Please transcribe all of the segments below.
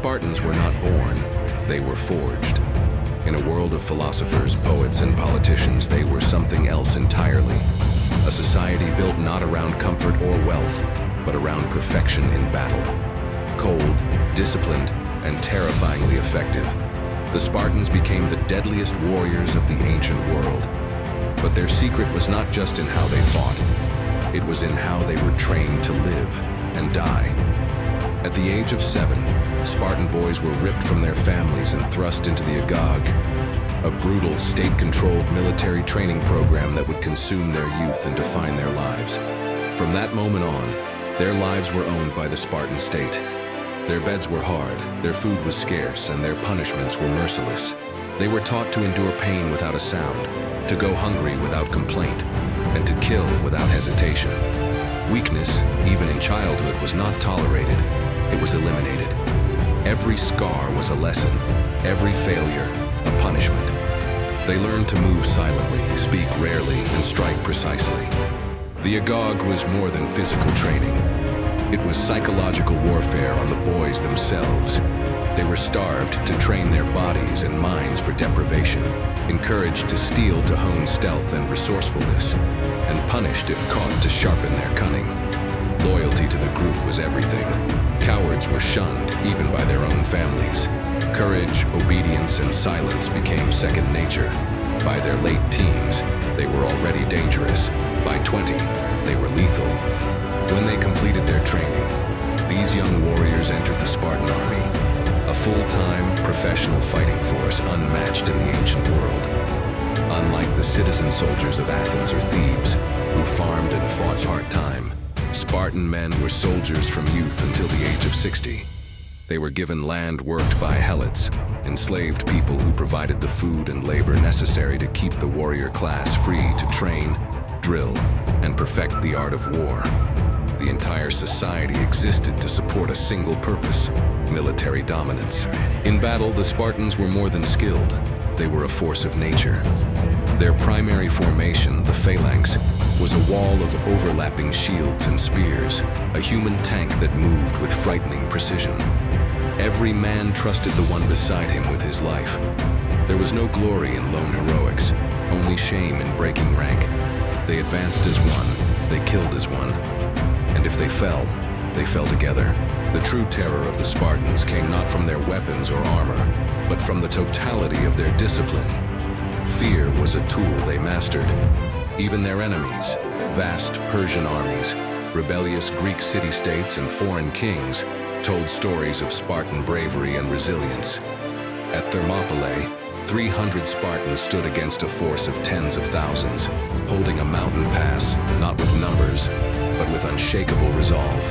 Spartans were not born, they were forged. In a world of philosophers, poets, and politicians, they were something else entirely. A society built not around comfort or wealth, but around perfection in battle. Cold, disciplined, and terrifyingly effective, the Spartans became the deadliest warriors of the ancient world. But their secret was not just in how they fought, it was in how they were trained to live and die. At the age of 7, Spartan boys were ripped from their families and thrust into the Agog, a brutal, state-controlled military training program that would consume their youth and define their lives. From that moment on, their lives were owned by the Spartan state. Their beds were hard, their food was scarce, and their punishments were merciless. They were taught to endure pain without a sound, to go hungry without complaint, and to kill without hesitation. Weakness, even in childhood, was not tolerated, it was eliminated. Every scar was a lesson, every failure, a punishment. They learned to move silently, speak rarely, and strike precisely. The Agog was more than physical training. It was psychological warfare on the boys themselves. They were starved to train their bodies and minds for deprivation, encouraged to steal to hone stealth and resourcefulness, and punished if caught to sharpen their cunning. Loyalty to the group was everything. Cowards were shunned, even by their own families. Courage, obedience, and silence became second nature. By their late teens, they were already dangerous. By 20, they were lethal. When they completed their training, these young warriors entered the Spartan army, a full-time, professional fighting force unmatched in the ancient world. Unlike the citizen soldiers of Athens or Thebes, who farmed and fought part-time, Spartan men were soldiers from youth until the age of 60. They were given land worked by helots, enslaved people who provided the food and labor necessary to keep the warrior class free to train, drill, and perfect the art of war. The entire society existed to support a single purpose: military dominance. In battle, the Spartans were more than skilled. They were a force of nature. Their primary formation, the phalanx, was a wall of overlapping shields and spears, a human tank that moved with frightening precision. Every man trusted the one beside him with his life. There was no glory in lone heroics, only shame in breaking rank. They advanced as one, they killed as one, and if they fell together. The true terror of the Spartans came not from their weapons or armor, but from the totality of their discipline. Fear was a tool they mastered. Even their enemies, vast Persian armies, rebellious Greek city-states, and foreign kings, told stories of Spartan bravery and resilience. At Thermopylae, 300 Spartans stood against a force of tens of thousands, holding a mountain pass, not with numbers, but with unshakable resolve.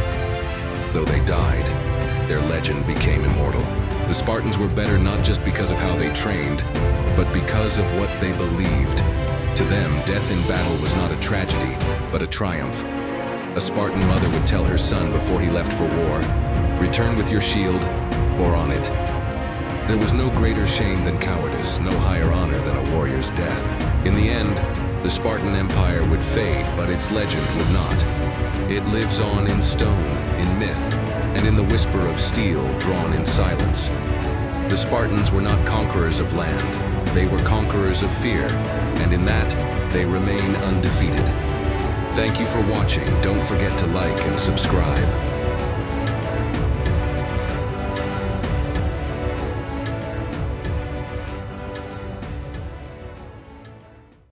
Though they died, their legend became immortal. The Spartans were better not just because of how they trained, but because of what they believed. To them, death in battle was not a tragedy, but a triumph. A Spartan mother would tell her son before he left for war, "Return with your shield, or on it." There was no greater shame than cowardice, no higher honor than a warrior's death. In the end, the Spartan Empire would fade, but its legend would not. It lives on in stone, in myth, and in the whisper of steel drawn in silence. The Spartans were not conquerors of land, they were conquerors of fear, and in that, they remain undefeated. Thank you for watching. Don't forget to like and subscribe.